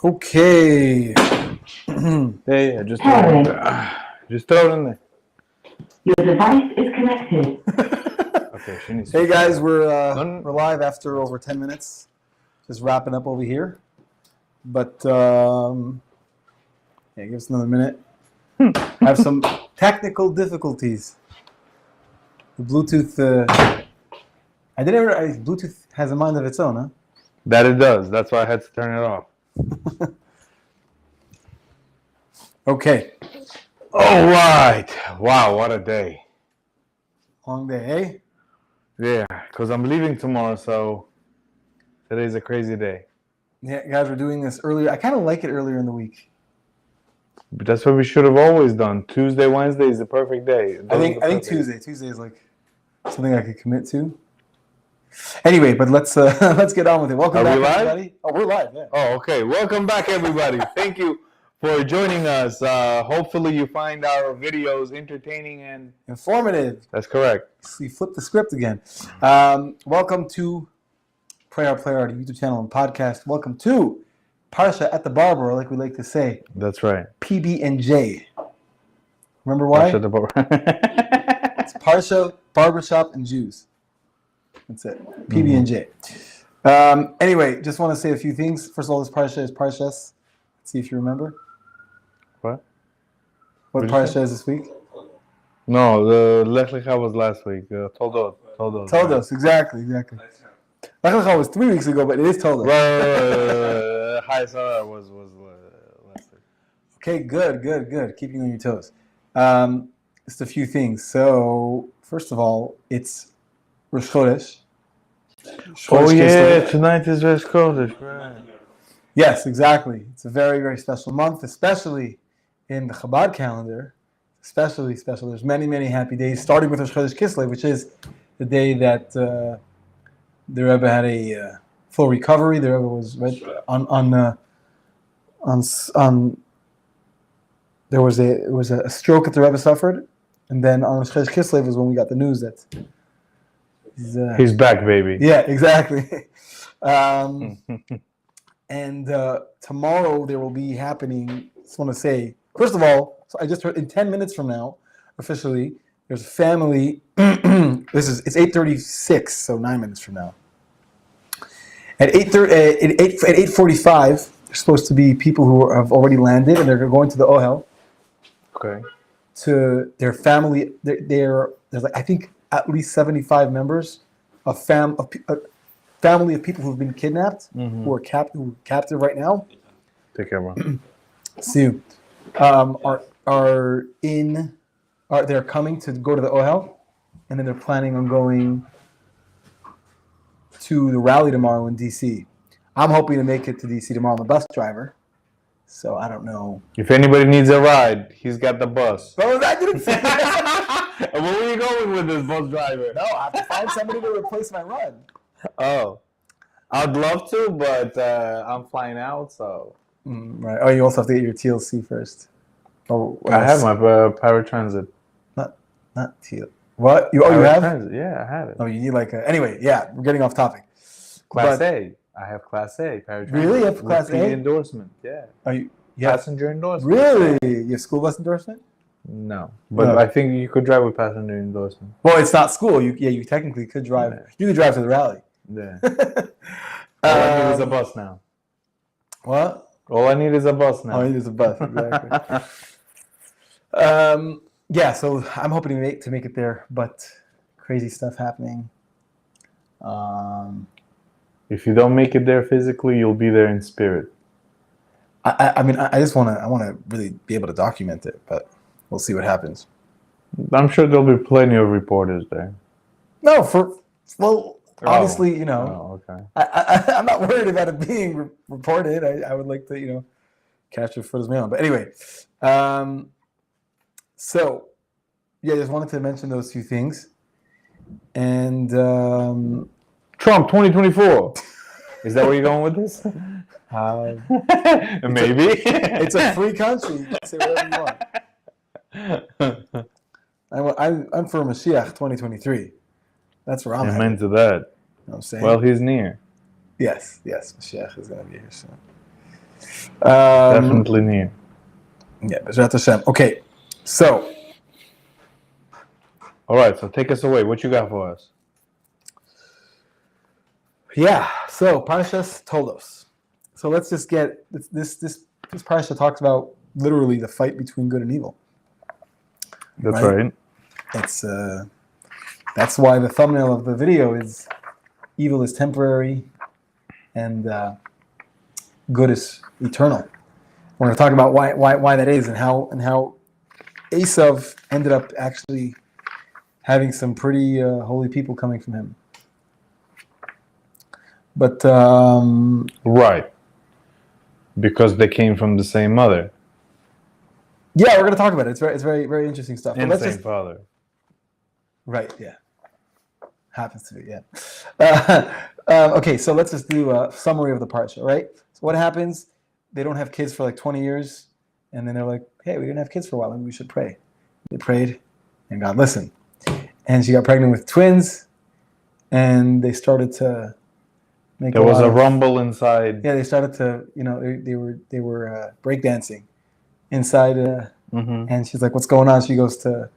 Okay. Yeah, just throw it in there. Your device is connected. Okay, she needs to. Hey guys, we're live after over 10 minutes. Just wrapping up over here. But give us another minute. I have some technical difficulties. The Bluetooth. I didn't realize Bluetooth has a mind of its own, huh? That it does. That's why I had to turn it off. Okay. All right. Wow, what a day. Long day, eh? Yeah, because I'm leaving tomorrow, so today's a crazy day. Yeah, guys, we're doing this earlier. I kind of like it earlier in the week. But that's what we should have always done. Tuesday, Wednesday is the perfect day. I think Tuesday. Tuesday is like something I could commit to. Anyway, but let's get on with it. Welcome back, everybody. Oh, we're live. Yeah. Oh, okay. Welcome back, everybody. Thank you for joining us. Hopefully, you find our videos entertaining and informative. That's correct. So you flip the script again. Welcome to Pray Our YouTube channel and podcast. Welcome to Parshah at theBarber, like we like to say. That's right. PB&J. Remember why? Parshah the Barber. It's Parshah, Barbershop, and Jews. That's it. PB&J. Anyway, just want to say a few things. First of all, this Parshah is Parshas. Let's see if you remember. What Parshah is this week? No, the Lech Lecha was last week. Toldos, exactly. Lech Lecha was 3 weeks ago, but it is Toldos. Right. Eisav was last week. Okay, good. Keeping you on your toes. Just a few things. So, first of all, it's Rosh Chodesh. Tonight is Rosh Chodesh, right? Yes, exactly. It's a very, very special month, especially in the Chabad calendar. Especially special. There's many, many happy days, starting with Rosh Chodesh Kislev, which is the day that the Rebbe had a full recovery. The Rebbe was there was a stroke that the Rebbe suffered, and then on Rosh Chodesh Kislev is when we got the news that he's back, baby. Yeah, exactly. And tomorrow there will be happening. I just want to say, first of all, so I just heard in 10 minutes from now, officially, there's a family. It's 8:36, so 9 minutes from now. At 8:45, there's supposed to be people who have already landed, and they're going to the Ohel. Okay. To their family, there's like I think at least 75 members of family of people who've been kidnapped, who are captive right now. Take care, man. See you. They're coming to go to the Ohel, and then they're planning on going to the rally tomorrow in DC. I'm hoping to make it to DC tomorrow. I'm a bus driver, so I don't know. If anybody needs a ride, he's got the bus. Oh, I didn't say that. Where were you going with this bus driver? No, I have to find somebody to replace my run. Oh, I'd love to, but I'm flying out, so. Right. Oh, you also have to get your TLC first. Oh, I have my paratransit. Not TL. What? You have? Transit. Yeah, I have it. Oh, you need like a. Anyway, yeah, we're getting off topic. Class A. I have Class A paratransit. Really? You have Class A? Endorsement. Yeah. Oh, you passenger endorsement. Really? You have school bus endorsement? No, but I think you could drive with passenger endorsement. Well, it's not school. You technically could drive. Yeah. You could drive to the rally. Yeah. All I need is a bus now. What? All I need is a bus now. All I need is a bus, exactly. Yeah, so I'm hoping to make it there, but crazy stuff happening. If you don't make it there physically, you'll be there in spirit. I mean, I want to really be able to document it, but we'll see what happens. I'm sure there'll be plenty of reporters there. No, obviously, Oh, okay. I'm not worried about it being reported. I would like to, capture it for his mail. But anyway, so, yeah, just wanted to mention those few things. And Trump 2024. Is that where you're going with this? Maybe. It's a free country. You can say whatever you want. I'm for Mashiach 2023. That's where I'm Amen to that. You know what I'm saying? Well, he's near. Yes, Mashiach is going to be here soon. Definitely near. Yeah, Bezrat Hashem. Okay, so All right, so take us away. What you got for us? yeah, so Parshas Toldos. So let's just get this Parsha talks about literally the fight between good and evil. That's right. It's that's why the thumbnail of the video is evil is temporary and good is eternal. We're going to talk about why that is and how Eisav ended up actually having some pretty holy people coming from him. But right, because they came from the same mother. Yeah, we're going to talk about it. It's very very interesting stuff. And same father. Right. Yeah. Happens to be. Yeah. Okay, so let's just do a summary of the parsha. Right. So what happens? They don't have kids for like 20 years, and then they're like, "Hey, we didn't have kids for a while. Maybe we should pray." They prayed, and God listened. And she got pregnant with twins, and they started to make. There was a rumble inside. Yeah, they started to, they were breakdancing inside, and she's like, "What's going on?" She goes to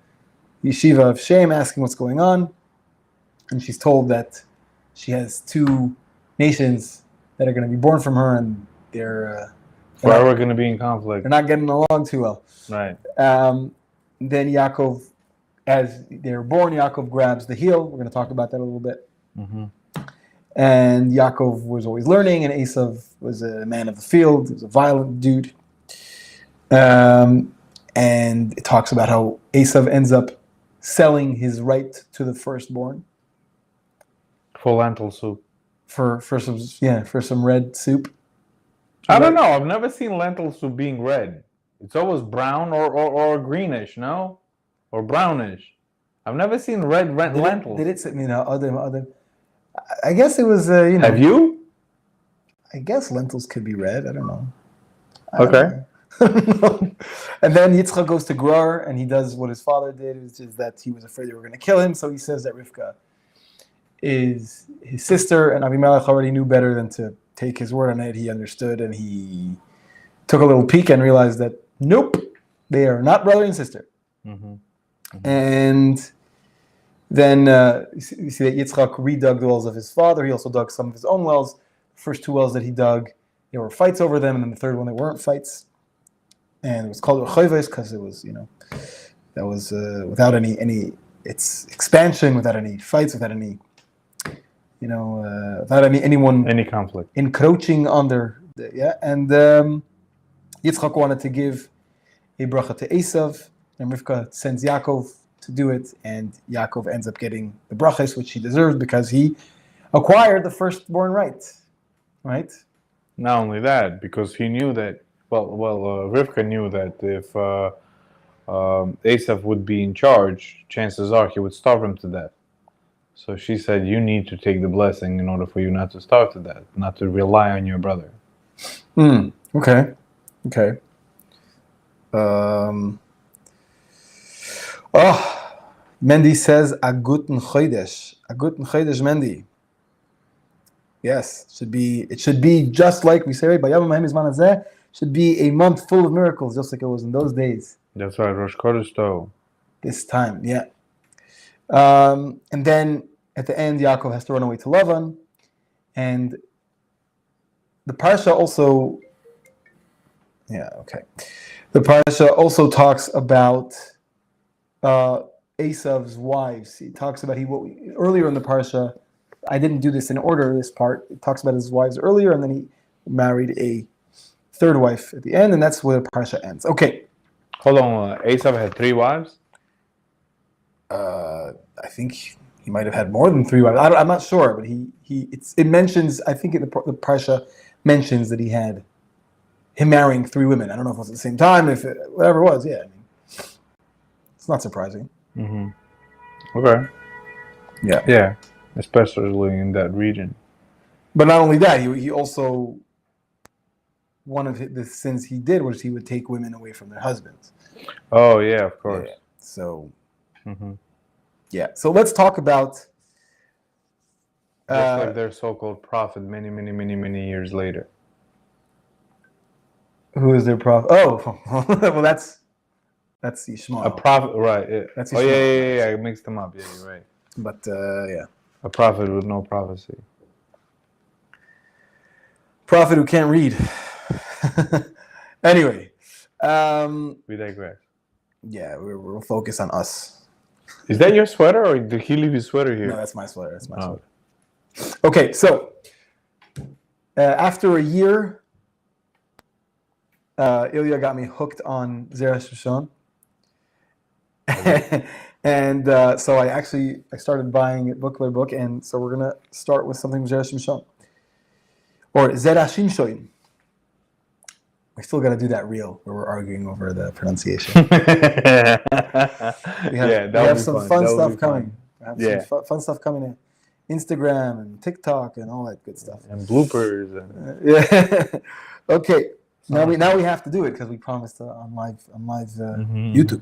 Yeshiva of Shem, asking what's going on, and she's told that she has two nations that are going to be born from her, and they're forever going to be in conflict. They're not getting along too well. Right. Then Yaakov, as they're born, Yaakov grabs the heel. We're going to talk about that a little bit. And Yaakov was always learning, and Eisav was a man of the field. He was a violent dude. And it talks about how Eisav ends up selling his right to the firstborn for lentil soup. For some red soup. I don't know. I've never seen lentil soup being red. It's always brown or greenish, no? Or brownish. I've never seen red lentils. Did it say, other? I guess it was, Have you? I guess lentils could be red. I don't know. Okay. And then Yitzchak goes to Gerar, and he does what his father did, which is that he was afraid they were going to kill him. So he says that Rivka is his sister, and Abimelech already knew better than to take his word on it. He understood, and he took a little peek and realized that, nope, they are not brother and sister. And then you see that Yitzchak redug the wells of his father. He also dug some of his own wells. The first two wells that he dug, there were fights over them, and then the third one, there weren't fights. And it was called Rechoves because it was, that was without any its expansion, without any fights, without any, without any conflict encroaching on their. And Yitzchak wanted to give a bracha to Eisav, and Rivka sends Yaakov to do it, and Yaakov ends up getting the brachas, which he deserved because he acquired the firstborn right? Not only that, because he knew that. Rivka knew that if Eisav would be in charge, chances are he would starve him to death. So she said, "You need to take the blessing in order for you not to starve to death, not to rely on your brother." Okay. Mendy says a guten chodesh. A guten chodesh, Mendy. Yes, it should be just like we say, should be a month full of miracles, just like it was in those days. That's right, Rosh Chodesh Tov. This time, yeah. And then at the end, Yaakov has to run away to Lavan, and the Parsha also, the Parsha also talks about Eisav's wives. He talks about earlier in the Parsha. I didn't do this in order. This part it talks about his wives earlier, and then he married a third wife at the end, and that's where the Parsha ends. Okay. Hold on. Eisav had 3 wives? I think he might have had more than 3 wives. I'm not sure, but it mentions. I think the Parsha mentions that he had him marrying 3 women. I don't know if it was at the same time, whatever it was. Yeah, it's not surprising. Okay. Yeah, especially in that region. But not only that, he also, one of the sins he did was he would take women away from their husbands. Oh yeah, of course. Yeah. So, so let's talk about just like their so-called prophet many years later. Who is their prophet? Oh, well, that's Yishmael. A prophet, right? Yeah. That's Oh, Yishmael. yeah. I mixed them up. Yeah, you're right. But yeah, A prophet with no prophecy. prophet who can't read. Anyway, We digress. yeah, we'll focus on us. Is that your sweater, or did he leave his sweater here? No, that's my sweater. That's my sweater. Okay, so after a year, Ilya got me hooked on Zeresh Rishon. And so I started buying it book by book, and so we're gonna start with something with Zeresh Rishon or Zerashim Shoyim. We still got to do that reel where we're arguing over the pronunciation. We have some fun stuff coming. Some fun stuff coming in. Instagram and TikTok and all that good stuff. And bloopers. And Okay. Now we have to do it because we promised on live YouTube.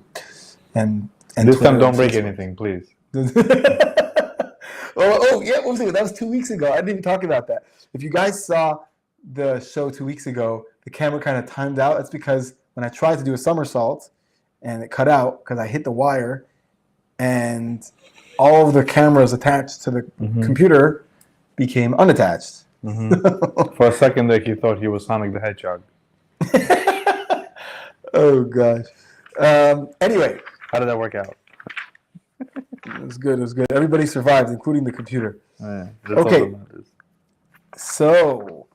And this Twitter time don't and break Facebook. anything, please. That was 2 weeks ago. I didn't even talk about that. If you guys saw the show 2 weeks ago, the camera kind of timed out. That's because when I tried to do a somersault and it cut out because I hit the wire and all of the cameras attached to the computer became unattached. For a second there, he thought he was Sonic the Hedgehog. Oh, gosh. Anyway. How did that work out? It was good. Everybody survived, including the computer. Yeah, Okay. So,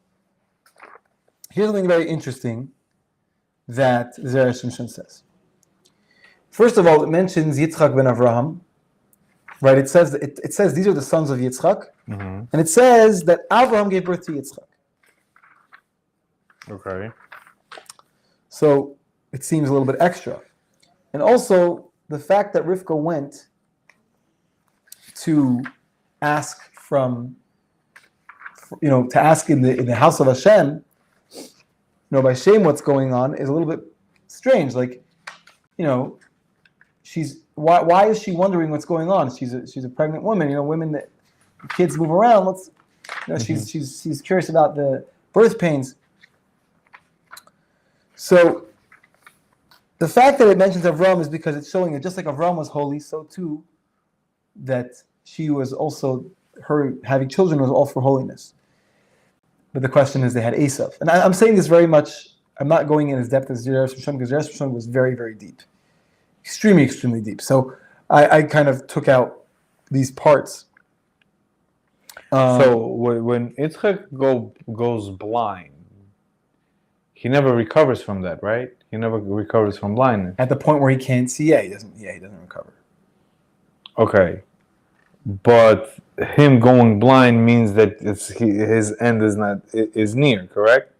here's something very interesting that Zeresh Rishon says. First of all, it mentions Yitzchak ben Avraham. Right? It says these are the sons of Yitzchak. And it says that Avraham gave birth to Yitzchak. Okay. So, it seems a little bit extra. And also, the fact that Rivka went to ask to ask in the house of Hashem, by Shem what's going on is a little bit strange. Like, why is she wondering what's going on? She's a pregnant woman. Women that kids move around. She's curious about the birth pains. So the fact that it mentions Avram is because it's showing that just like Avram was holy, so too that she was also, her having children was all for holiness. But the question is, they had Eisav. And I'm saying this very much, I'm not going in as depth as Zeresh Rishon, because Zeresh Rishon was very, very deep. Extremely, extremely deep. So I kind of took out these parts. So when Yitzchak goes blind, he never recovers from that, right? He never recovers from blindness. At the point where he can't see, he doesn't recover. Okay. But him going blind means that his end is near, correct?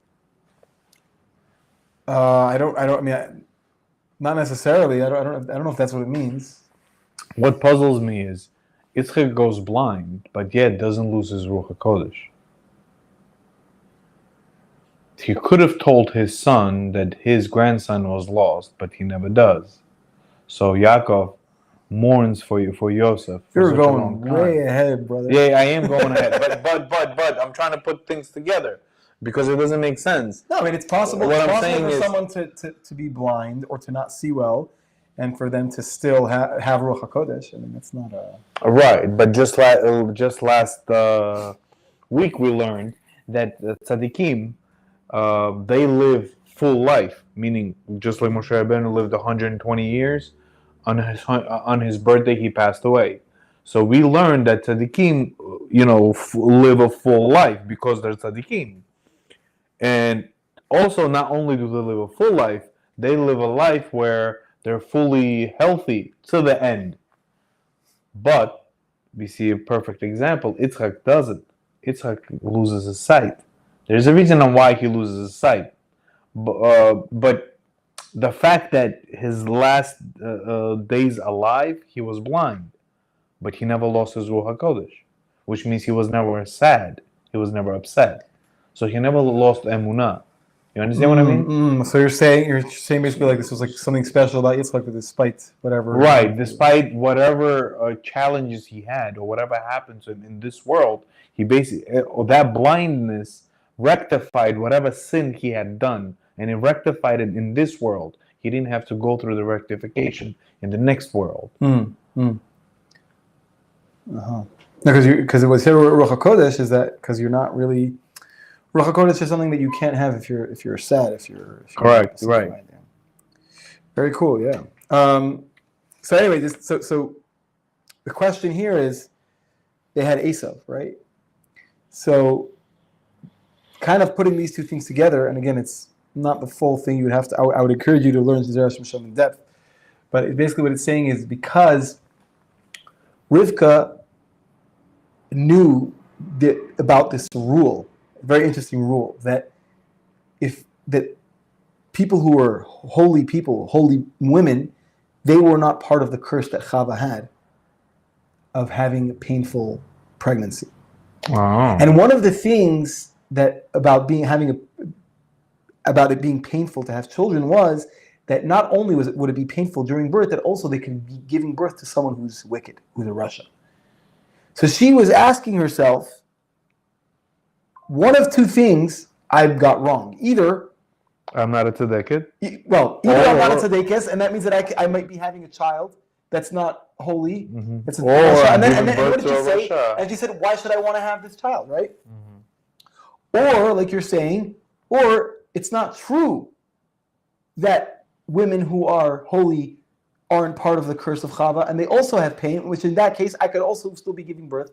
Not necessarily. I don't know if that's what it means. What puzzles me is Yitzchak goes blind, but yet doesn't lose his Ruach HaKodesh. He could have told his son that his grandson was lost, but he never does. So Yaakov mourns for Yosef. You're going way ahead, brother. Yeah, I am going ahead. But I'm trying to put things together because it doesn't make sense. No, it's possible. What I'm saying saying for is, someone to be blind or to not see well, and for them to still have Ruach HaKodesh. That's not a... Right, but just last week we learned that the tzaddikim, they live full life, meaning just like Moshe Rabbeinu lived 120 years, on his birthday he passed away. So we learned that tzaddikim, live a full life because they're tzaddikim. And also, not only do they live a full life, they live a life where they're fully healthy to the end. But we see a perfect example. Yitzchak doesn't. Yitzchak loses his sight. There's a reason on why he loses his sight. But the fact that his last days alive, he was blind. But he never lost his Ruach HaKodesh, which means he was never sad. He was never upset. So he never lost emunah. You understand what I mean? So you're saying basically like this was like something special about Yitzchak, despite whatever. Right, despite whatever challenges he had or whatever happened to him in this world, he basically that blindness rectified whatever sin he had done and he rectified it in this world. He didn't have to go through the rectification in the next world. Because it was here Ruach HaKodesh is that because you're not really Ruach HaKodesh is something that you can't have if you're sad, if you're Correct, right. Yeah. Very cool, yeah. So anyway, so the question here is, they had Eisav, right? So kind of putting these two things together, and again, it's not the full thing. You would have to. I would encourage you to learn Zerah Shem in depth, but basically what it's saying is because Rivka knew about this rule, a very interesting rule, that people who were holy people, holy women, they were not part of the curse that Chava had of having a painful pregnancy. Wow. And one of the things that about it being painful to have children was that not only would it be painful during birth, that also they could be giving birth to someone who's wicked, who's a Rasha. So she was asking herself, one of two things I've got wrong. Either I'm not a tzedekah. Either I'm not a tzedekah, and that means that I might be having a child that's not holy. That's a Or and what did she say? Rasha. And she said, why should I want to have this child, right? Or, like you're saying, or it's not true that women who are holy aren't part of the curse of Chava, and they also have pain, which in that case, I could also still be giving birth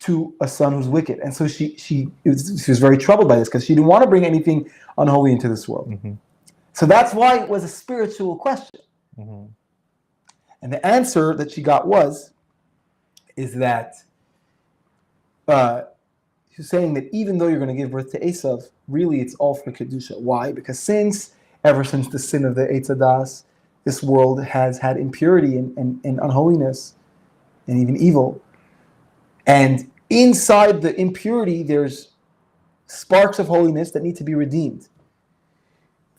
to a son who's wicked. And so she was very troubled by this because she didn't want to bring anything unholy into this world. So that's why it was a spiritual question. And the answer that she got is that she's saying that even though you're going to give birth to Eisav, really it's all for Kedusha. Why? Because ever since the sin of the Eitz Hadas, this world has had impurity and unholiness and even evil. And inside the impurity, there's sparks of holiness that need to be redeemed.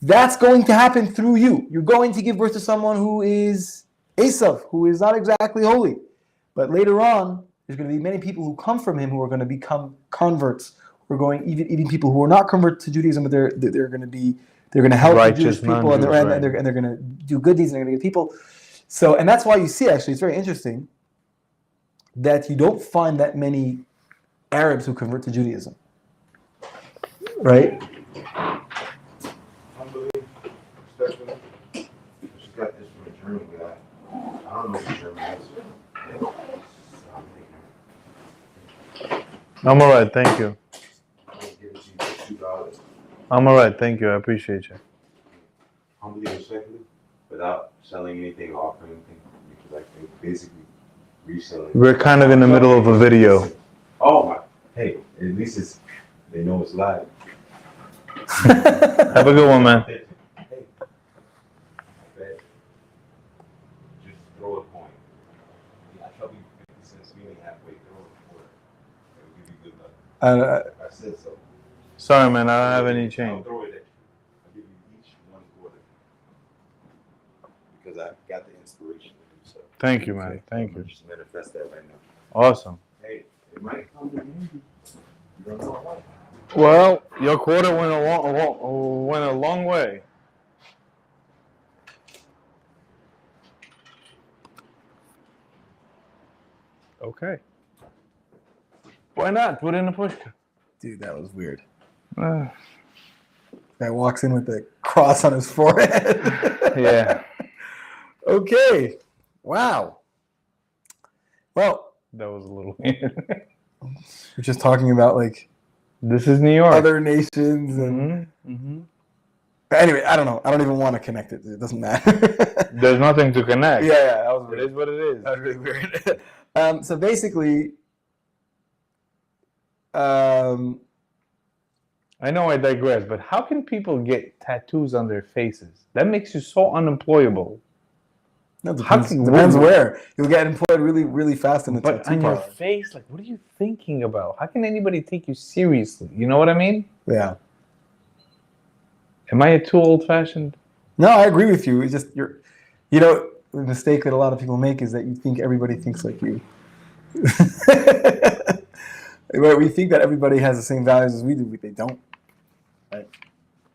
That's going to happen through you. You're going to give birth to someone who is Eisav, who is not exactly holy. But later on, there's going to be many people who come from him who are going to become converts. We're going even people who are not converted to Judaism, but they're going to help the Jewish people, and they're going to do good deeds, and they're going to get people. So, and that's why you see, actually, it's very interesting that you don't find that many Arabs who convert to Judaism, right? Unbelievable. Just got this from a German guy. I don't know what German is. I'm all right, thank you. I'll give it to you for $2. I'm all right, thank you. I appreciate you. Humbly and respectfully, without selling anything or offering anything, because I think basically reselling. We're kind of in the middle of a video. Oh my! Hey, at least they know it's live. Have a good one, man. Hey, just throw a coin. I trouble you 50 cents, meaning halfway, throw a quarter. It'll give you good luck. I said so. Sorry, man, I don't have any I'll change. throw it at you. I'll give you each one quarter. Because I got the inspiration to do so. Thank you, man. Thank you. Just manifest that right now. Awesome. Hey, it might come in handy. You don't know why. Well, your quarter went a long way. Okay. Why not? Put in a pushka. Dude, that was weird. Guy walks in with a cross on his forehead. Yeah. Okay. Wow. Well, That was a little weird. we're just talking about like This is New York. other nations and anyway, I don't know. I don't even want to connect it. It doesn't matter. There's nothing to connect. Yeah, that was It weird. is what it is. That was really weird. So basically, I know I digress, but how can people get tattoos on their faces? That makes you so unemployable. no, depends where. You'll get employed really, really fast in the But tattoo on your parlor. face, like, what are you thinking about? How can anybody take you seriously? You know what I mean? Yeah. Am I too old-fashioned? No, I agree with you. It's just the mistake that a lot of people make is that you think everybody thinks like you. We think that everybody has the same values as we do, but they don't. Right?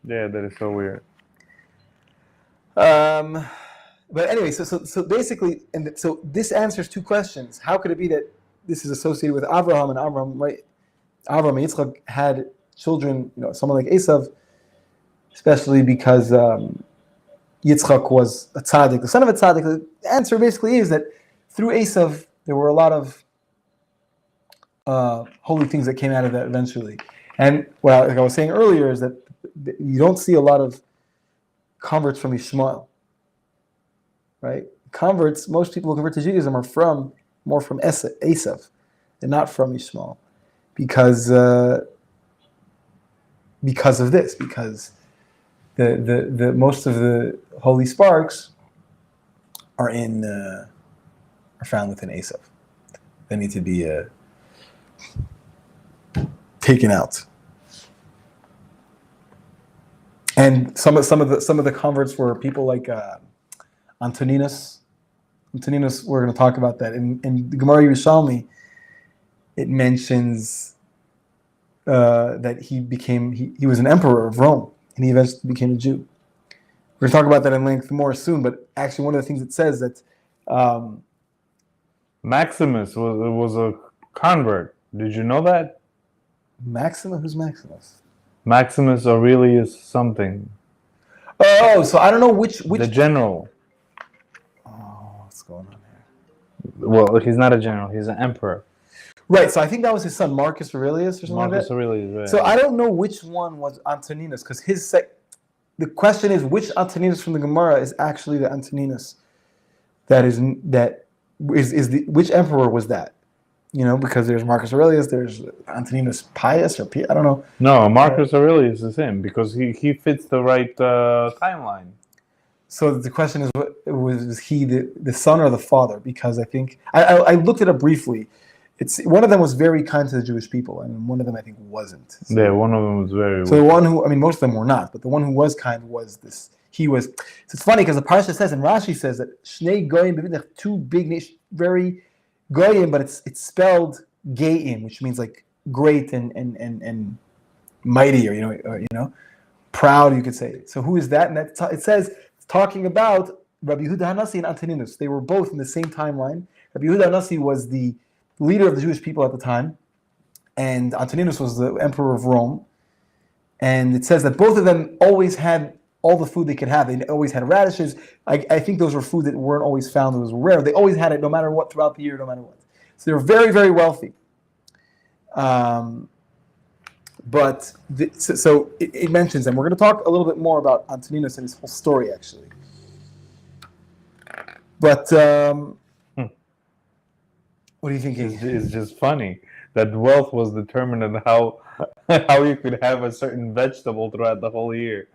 Yeah, that is so weird. But anyway, so basically, so this answers two questions. How could it be that this is associated with Abraham, and Abraham, right? Abraham and Yitzchak had children, someone like Eisav, especially because Yitzchak was a tzaddik, the son of a tzaddik. The answer basically is that through Eisav, there were a lot of holy things that came out of that eventually. And like I was saying earlier, is that you don't see a lot of converts from Ishmael, right? Converts, most people who convert to Judaism are more from Eisav, and not from Ishmael, because of this, because the most of the holy sparks are found within Eisav. They need to be taken out. And some of the converts were people like Antoninus. Antoninus, we're going to talk about that in the Gemara Yerushalmi. It mentions that he was an emperor of Rome, and he eventually became a Jew. We're going to talk about that in length more soon. But actually, one of the things it says that Maximus was a convert. Did you know that? Maximus? Who's Maximus? Maximus Aurelius something. Oh, so I don't know which The general. Oh, what's going on here? Well, he's not a general. He's an emperor. Right. So I think that was his son, Marcus Aurelius, or something like that. Marcus Aurelius, right. So I don't know which one was Antoninus, because the question is which Antoninus from the Gemara is actually the Antoninus which emperor was that? Because there's Marcus Aurelius, there's Antoninus Pius or I don't know. No, Marcus Aurelius is him because he fits the right timeline. So the question is, was he the son or the father? Because I think I looked it up briefly. One of them was very kind to the Jewish people, and one of them I think wasn't. So, yeah, one of them was very. So the one who, most of them were not, but the one who was kind was this. He was. So it's funny because the Parshah says, and Rashi says that Shnei Goyim, two big nations, very Goyim, but it's spelled Geim, which means like great and mighty, or proud, you could say. So who is that? And it says it's talking about Rabbi Yehuda Hanassi and Antoninus. They were both in the same timeline. Rabbi Yehuda Hanassi was the leader of the Jewish people at the time, and Antoninus was the emperor of Rome. And it says that both of them always had all the food they could have. They always had radishes. I think those were food that weren't always found. It was rare. They always had it no matter what throughout the year, no matter what. So they were very, very wealthy. But it mentions them. We're going to talk a little bit more about Antoninus and his whole story, actually. But what do you think? It's just funny that wealth was determined on how you could have a certain vegetable throughout the whole year.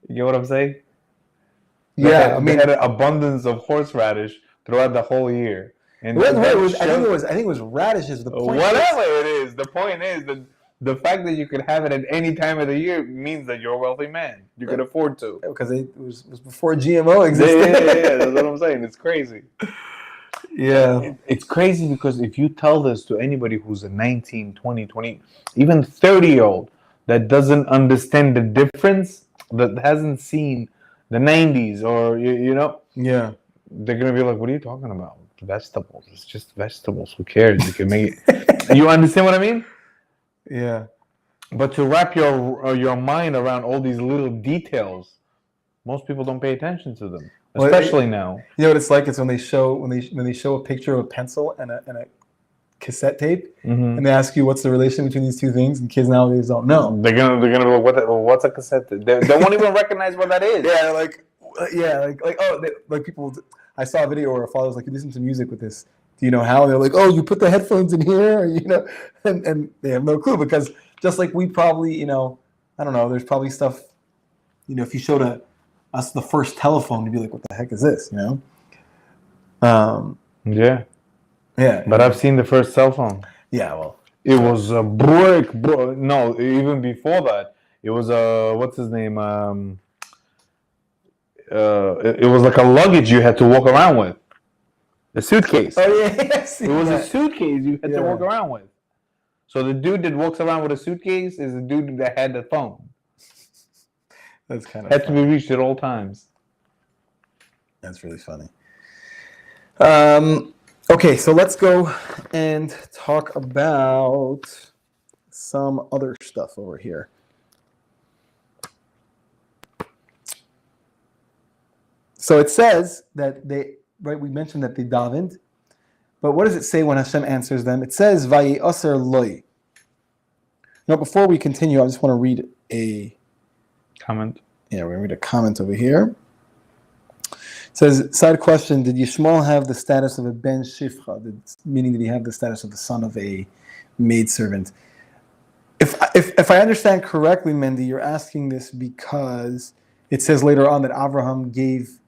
You know what I'm saying? Yeah, they had an abundance of horseradish throughout the whole year. And I think it was radishes. The point whatever it is, the point is that the fact that you could have it at any time of the year means that you're a wealthy man. You could afford to. Because it was before GMO existed. Yeah, that's what I'm saying. It's crazy. Yeah. It's crazy because if you tell this to anybody who's a 19, 20, even 30-year-old that doesn't understand the difference, that hasn't seen the 90s or, yeah, they're going to be like, what are you talking about? Vegetables. It's just vegetables. Who cares? You can make it. You understand what I mean? Yeah. But to wrap your mind around all these little details, most people don't pay attention to them, especially now. You know what it's like? It's when they show a picture of a pencil and a cassette tape, and they ask you what's the relation between these two things, and kids nowadays don't know. They're gonna be like, what's a cassette tape? They won't even recognize what that is. People. I saw a video where a father was like, "You listen to music with this. Do you know how?" And they're like, "Oh, you put the headphones in here," or, and they have no clue because just like we probably, I don't know. There's probably stuff, if you showed us the first telephone, you'd be like, "What the heck is this?" Yeah. Yeah. But I've seen the first cell phone. Yeah. Well, it was a brick. No, even before that, it was what's his name? It was like a luggage you had to walk around with. A suitcase. Oh yeah. It was a suitcase you had to walk around with. So the dude that walks around with a suitcase is the dude that had the phone. That's kind of Had to be reached at all times. That's really funny. Okay, so let's go and talk about some other stuff over here. So it says that we mentioned that they davened, but what does it say when Hashem answers them? It says, Vayi aser loi. Now, before we continue, I just want to read a comment. Yeah, we're going to read a comment over here. It says, side question, did Yishmael have the status of a ben shifcha, meaning did he have the status of the son of a maidservant? If I understand correctly, Mendy, you're asking this because it says later on that Abraham gave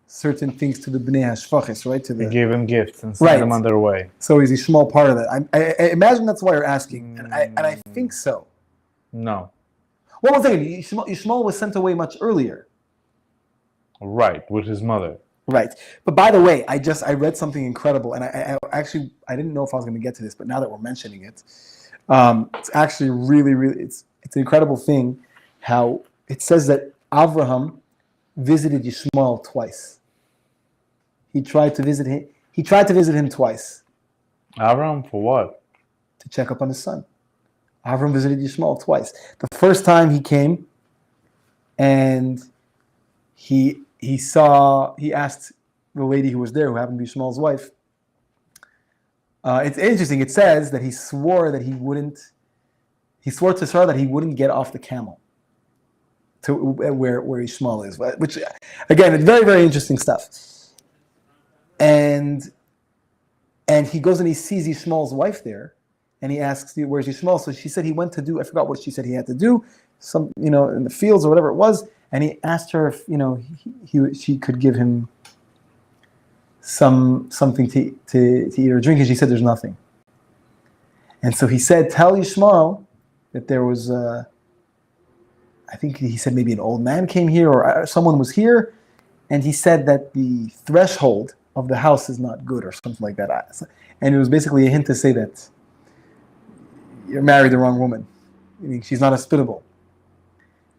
certain things to the Bnei HaShvachis, right? He gave him gifts and sent them on their way. So is Yishmael part of that? I imagine that's why you're asking, and I think so. No. Well, one second, Yishmael was sent away much earlier. Right, with his mother. Right. But by the way, I read something incredible, and I actually didn't know if I was going to get to this, but now that we're mentioning it, it's actually really, really, it's an incredible thing how it says that Avraham visited Yishmael twice. He tried to visit him twice. Avraham for what? To check up on his son. Avraham visited Yishmael twice. The first time he came, and he asked the lady who was there, who happened to be Yishmael's wife. It's interesting. It says that he swore to Sarah that he wouldn't get off the camel to where Yishmael is, which again, it's very, very interesting stuff. And he goes and he sees Yishmael's wife there, and he asks, "Where's Yishmael?" So she said he went to do, I forgot what she said he had to do, some in the fields or whatever it was. And he asked her if she could give him something to eat or drink, and she said there's nothing. And so he said, "Tell Yishmael that there was I think he said maybe an old man came here or someone was here, and he said that the threshold of the house is not good or something like that." And it was basically a hint to say that you're married the wrong woman. I mean, she's not hospitable.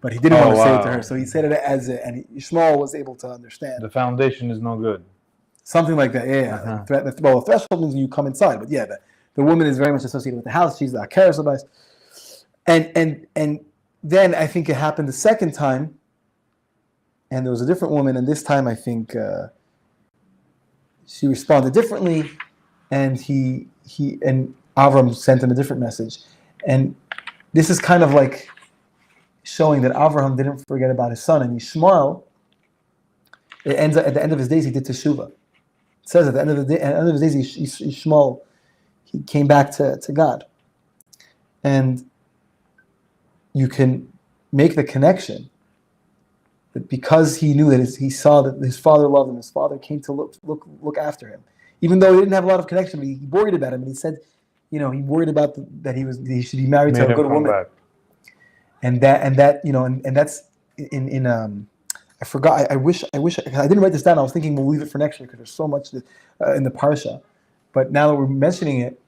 But he didn't want to say it to her, so he said it and Yishmael was able to understand. The foundation is no good. Something like that, yeah. Uh-huh. The threshold means you come inside, but yeah, the woman is very much associated with the house. She's the Akeres Abayis. And then I think it happened the second time, and there was a different woman, and this time I think she responded differently, and he Avram sent him a different message. And this is kind of like showing that Avraham didn't forget about his son, and Yishmael, it ends up, at the end of his days, he did teshuvah. It says at the end of his days, Yishmael, he came back to God. And you can make the connection that because he knew that he saw that his father loved him, his father came to look after him, even though he didn't have a lot of connection, but he worried about him, and he said, he worried about that he should be married to a good woman. Back. And that's in I forgot. I wish I didn't write this down. I was thinking we'll leave it for next year because there's so much in the Parsha. But now that we're mentioning it,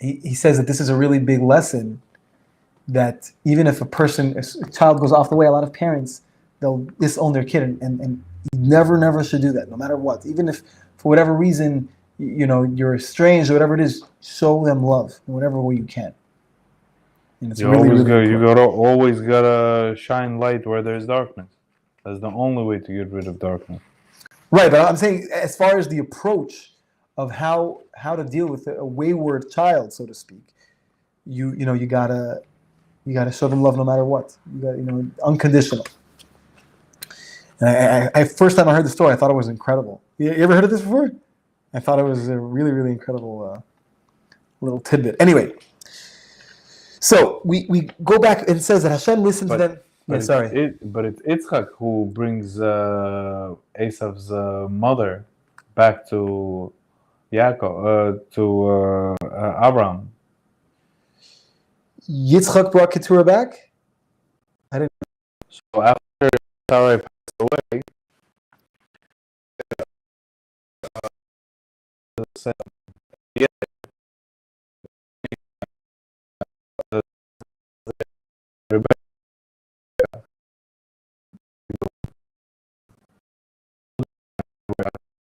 he says that this is a really big lesson. That even if a child goes off the way, a lot of parents they'll disown their kid, and you never should do that, no matter what. Even if for whatever reason you're estranged or whatever it is, show them love in whatever way you can. And it's always gotta shine light where there's darkness. That's the only way to get rid of darkness. Right, but I'm saying as far as the approach of how to deal with a wayward child, so to speak, you gotta show them love no matter what. You got unconditional. And I first time I heard the story, I thought it was incredible. You ever heard of this before? I thought it was a really, really incredible little tidbit. Anyway. So we go back and it says that Hashem listens to them. But it's Yitzchak who brings Esav's mother back to Yaakov, to Abraham. Yitzchak brought Keturah back? I didn't know. So after Sarah passed away,